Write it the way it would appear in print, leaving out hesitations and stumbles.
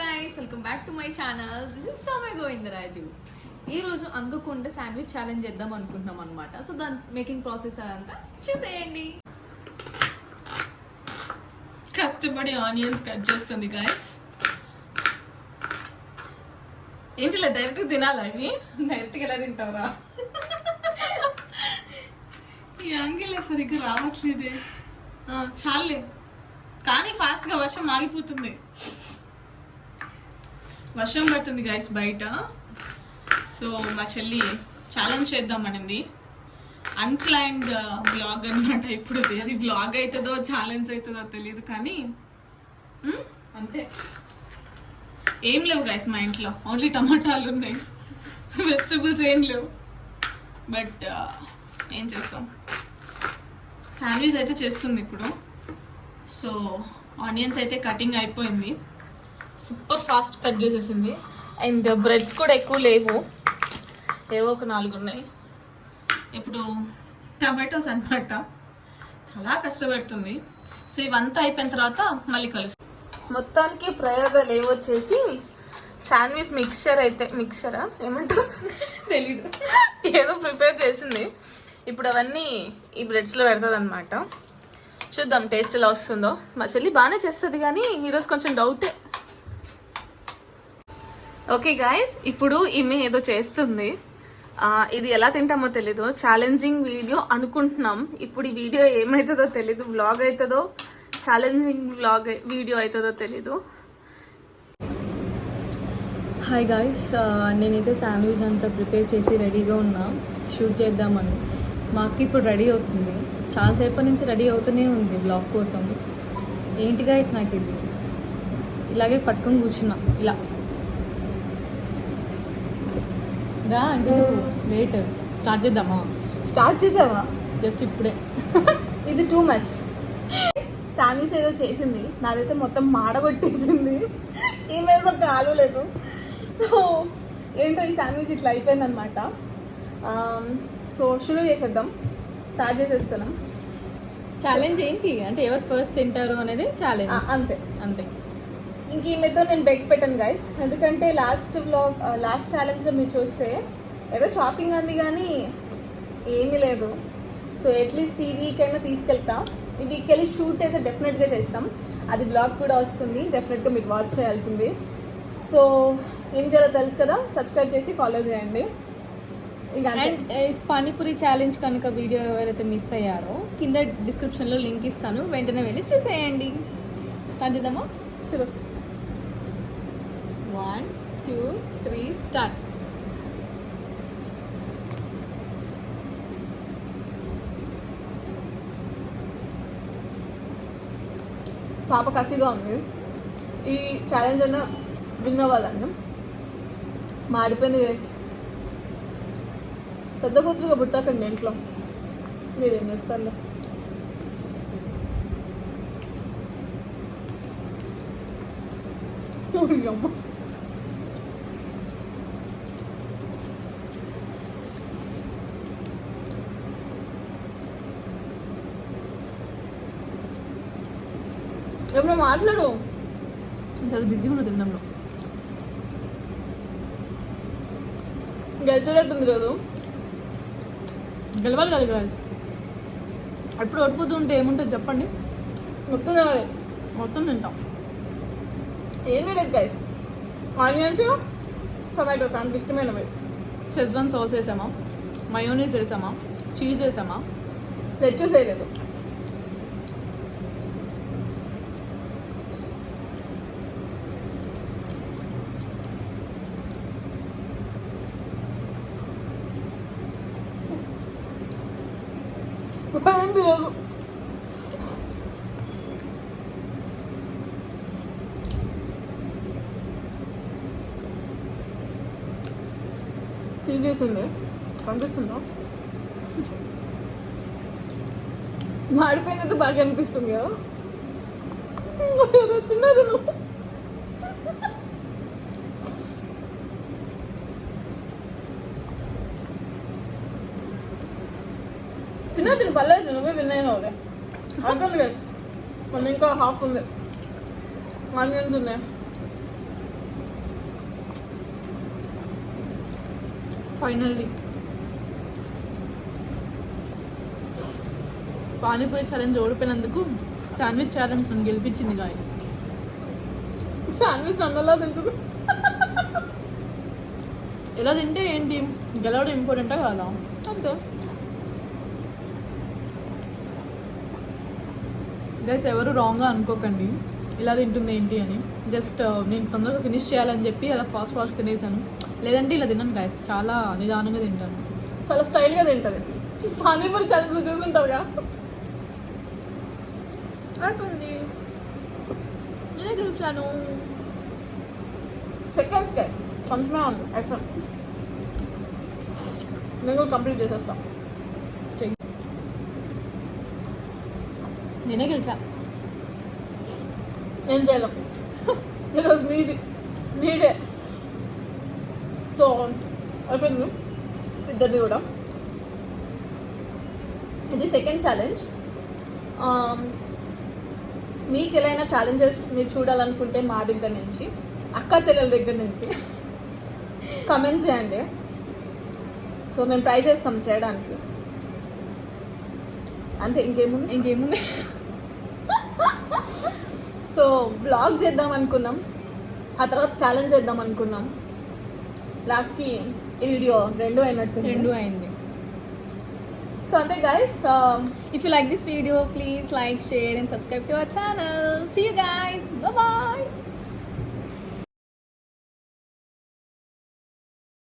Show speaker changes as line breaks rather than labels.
guys, welcome back to my channel. This is Samay Govindaraju. ఈ రోజు అనుకోకుండా sandwich challenge చేద్దాం అనుకుంటున్నాం అన్నమాట. సో దాని మేకింగ్ ప్రాసెస్ అదంతా చూసేయండి.
కష్టపడి ఆనియన్స్ కట్ చేస్తుంది గైస్. ఏంటిలా డైరెక్ట్ తినాలా ఇవి?
డైరెక్ట్గా ఎలా తింటావరా?
ఈ యాంగిల్ సరిగ్గా రావట్లేదే. చాలే కానీ ఫాస్ట్గా వర్షం ఆగిపోతుంది. వర్షం పడుతుంది గైస్ బయట. సో మా చెల్లి ఛాలెంజ్ చేద్దామనింది. అన్ప్లాన్డ్ బ్లాగ్ అనమాట. ఇప్పుడు అది బ్లాగ్ అవుతుందో ఛాలెంజ్ అవుతుందో తెలియదు కానీ
అంతే.
ఏం లేవు గైస్ మా ఇంట్లో, ఓన్లీ టమాటాలు ఉన్నాయి, వెజిటబుల్స్ ఏం లేవు. బట్ ఏం చేస్తాం, శాండ్విచ్ అయితే చేస్తుంది ఇప్పుడు. సో ఆనియన్స్ అయితే కటింగ్ అయిపోయింది, సూపర్ ఫాస్ట్ కట్ చేసేసింది. అండ్ బ్రెడ్స్ కూడా ఎక్కువ లేవు, ఏవో ఒక 4 ఉన్నాయి. ఇప్పుడు టమాటోస్ అనమాట, చాలా కష్టపడుతుంది. సో ఇవంతా అయిపోయిన తర్వాత మళ్ళీ కలుస్తాం. మొత్తానికి ప్రయోగాలు ఏవో చేసి శాండ్విచ్ మిక్చరా ఏమంటారు
తెలీదు,
ఏదో ప్రిపేర్ చేసింది. ఇప్పుడు అవన్నీ ఈ బ్రెడ్స్లో పెడుతుంది అనమాట. చూద్దాం టేస్ట్ ఎలా వస్తుందో. మా చెల్లి బాగానే చేస్తుంది కానీ ఈరోజు కొంచెం డౌటే. ఓకే గాయస్, ఇప్పుడు ఈమె ఏదో చేస్తుంది. ఇది ఎలా తింటామో తెలీదు, ఛాలెంజింగ్ వీడియో అనుకుంటున్నాం. ఇప్పుడు ఈ వీడియో ఏమవుతుందో తెలీదు, వ్లాగ్ అవుతుందో ఛాలెంజింగ్ వీడియో అవుతుందో తెలీదు.
హాయ్ గాయ్స్, నేనైతే శాండ్విచ్ అంతా ప్రిపేర్ చేసి రెడీగా ఉన్నా షూట్ చేద్దామని. మా అక్క ఇప్పుడు రెడీ అవుతుంది, చాలాసేపటి నుంచి రెడీ అవుతూనే ఉంది బ్లాగ్ కోసం. ఏంటి గాయ్స్, నాకు ఇది ఇలాగే పట్టుకొని కూర్చున్నా ఇలా రా. ఇంకెందుకు వెయిట్, స్టార్ట్ చేద్దామా?
స్టార్ట్ చేసావా?
జస్ట్ ఇప్పుడే.
ఇది టూ మచ్. శాండ్విచ్ ఏదో చేసింది, నాదైతే మొత్తం మాడగొట్టేసింది. ఈమె కాలు లేదు. సో ఏంటో ఈ శాండ్విచ్ ఇట్లా అయిపోయిందనమాట. సో షురూ చేసేద్దాం, స్టార్ట్ చేసేస్తున్నాం.
ఛాలెంజ్ ఏంటి అంటే ఎవరు ఫస్ట్ తింటారు అనేది ఛాలెంజ్,
అంతే
అంతే.
ఇంక ఈమెతో నేను బెట్ పెట్టాను గైస్, ఎందుకంటే లాస్ట్ ఛాలెంజ్లో మీరు చూస్తే ఏదో షాపింగ్ అంది కానీ ఏమీ లేదు. సో అట్లీస్ట్ ఈ వీక్ అయినా తీసుకెళ్తా. ఈ వీక్ వెళ్ళి షూట్ అయితే డెఫినెట్గా చేస్తాం, అది బ్లాగ్ కూడా వస్తుంది, డెఫినెట్గా మీరు వాచ్ చేయాల్సింది. సో ఏం చేయాలో తెలుసు కదా, సబ్స్క్రైబ్ చేసి ఫాలో చేయండి.
అండ్ పానీపూరి ఛాలెంజ్ కనుక వీడియో ఎవరైతే మిస్ అయ్యారో కింద డిస్క్రిప్షన్లో లింక్ ఇస్తాను, వెంటనే వెళ్ళి చూసేయండి. స్టార్ట్ చేద్దామా?
షూర్.
1 2 3 స్టార్ట్.
పాప కసిగా ఉంది. ఈ ఛాలెంజ్ అన్న విన్ అవ్వాలని మాడిపోయింది వేసి పెద్ద కూతురుగా పుట్టకండి ఇంట్లో, మీరేం చేస్తారు? అమ్మ ఏమన్నా మాట్లాడు,
చాలా బిజీగా ఉన్న తినడంలో.
గెలిచేటట్టుంది రోజు.
గెలవాలి కదా గాయస్, ఎప్పుడు ఓడిపోతూ ఉంటే ఏముంటుంది చెప్పండి?
మొత్తం తినాలి,
మొత్తం తింటాం.
ఏమీ లేదు గైస్, ఆనియన్స్ టొమాటోస్ అంత ఇష్టమైనవి.
షెజ్వాన్ సాస్ వేసామా, మయోనీస్ వేసామా, చీజ్ వేసామా,
లెట్యూస్ వేయలేదు. రోజు చీజ్ చేసింది కనిపిస్తుందా? మాడిపోయినది బాగా అనిపిస్తుంది కదా. చిన్నది చిన్నది పర్లేదు, నువ్వే విన్నాయినా అవులే. అయిపోయింది గైస్, మన ఇంకా హాఫ్ ఉంది, ఆనియన్స్ ఉన్నాయి.
ఫైనల్లీ పానీపూరి ఛాలెంజ్ ఓడిపోయినందుకు శాండ్విచ్ ఛాలెంజ్ నన్ను గెలిపించింది గాయస్. శాండ్విచ్ నన్ను ఎలా తింటుంది? ఎలా తింటే ఏంటి, గెలవడం ఇంపార్టెంటా కాదా? అంతే గైస్, ఎవరు రాంగ్గా అనుకోకండి ఇలా తింటుంది ఏంటి అని. జస్ట్ నేను తొందరగా ఫినిష్ చేయాలని చెప్పి అలా ఫాస్ట్ తినేసాను. లేదంటే ఇలా తిన్నాను గాయస్, చాలా నిదానంగా తింటాను. చాలా స్టైల్గా తింటుంది. పానీపూరి ఛాలెంజ్ చూసుంటారుగా. అయిపోయింది, నేనే గెలిచాను. సెకండ్స్ గైస్, కొంచెమే ఉంది. అయిపోయింది, నేను కూడా కంప్లీట్ చేసేస్తాను. నేనే గెలిచా. ఏం చేయలేం, ఈరోజు మీడే. సో అయిపోయింది ఇద్దరిది కూడా. ఇది సెకండ్ ఛాలెంజ్. మీకు ఎలా అయినా ఛాలెంజెస్ మీరు చూడాలనుకుంటే మా దగ్గర నుంచి, అక్క చెల్లెల దగ్గర నుంచి కమెంట్ చేయండి. సో మేము ట్రై చేస్తాం చేయడానికి. అంతే, ఇంకేముంది. సో బ్లాగ్ చేద్దాం అనుకున్నాం, ఆ తర్వాత ఛాలెంజ్ చేద్దాం అనుకున్నాం. లాస్ట్కి ఈ వీడియో రెండు అయింది. సో అంతే guys, if you like this video, please like, share and subscribe to our channel. See you guys, bye bye.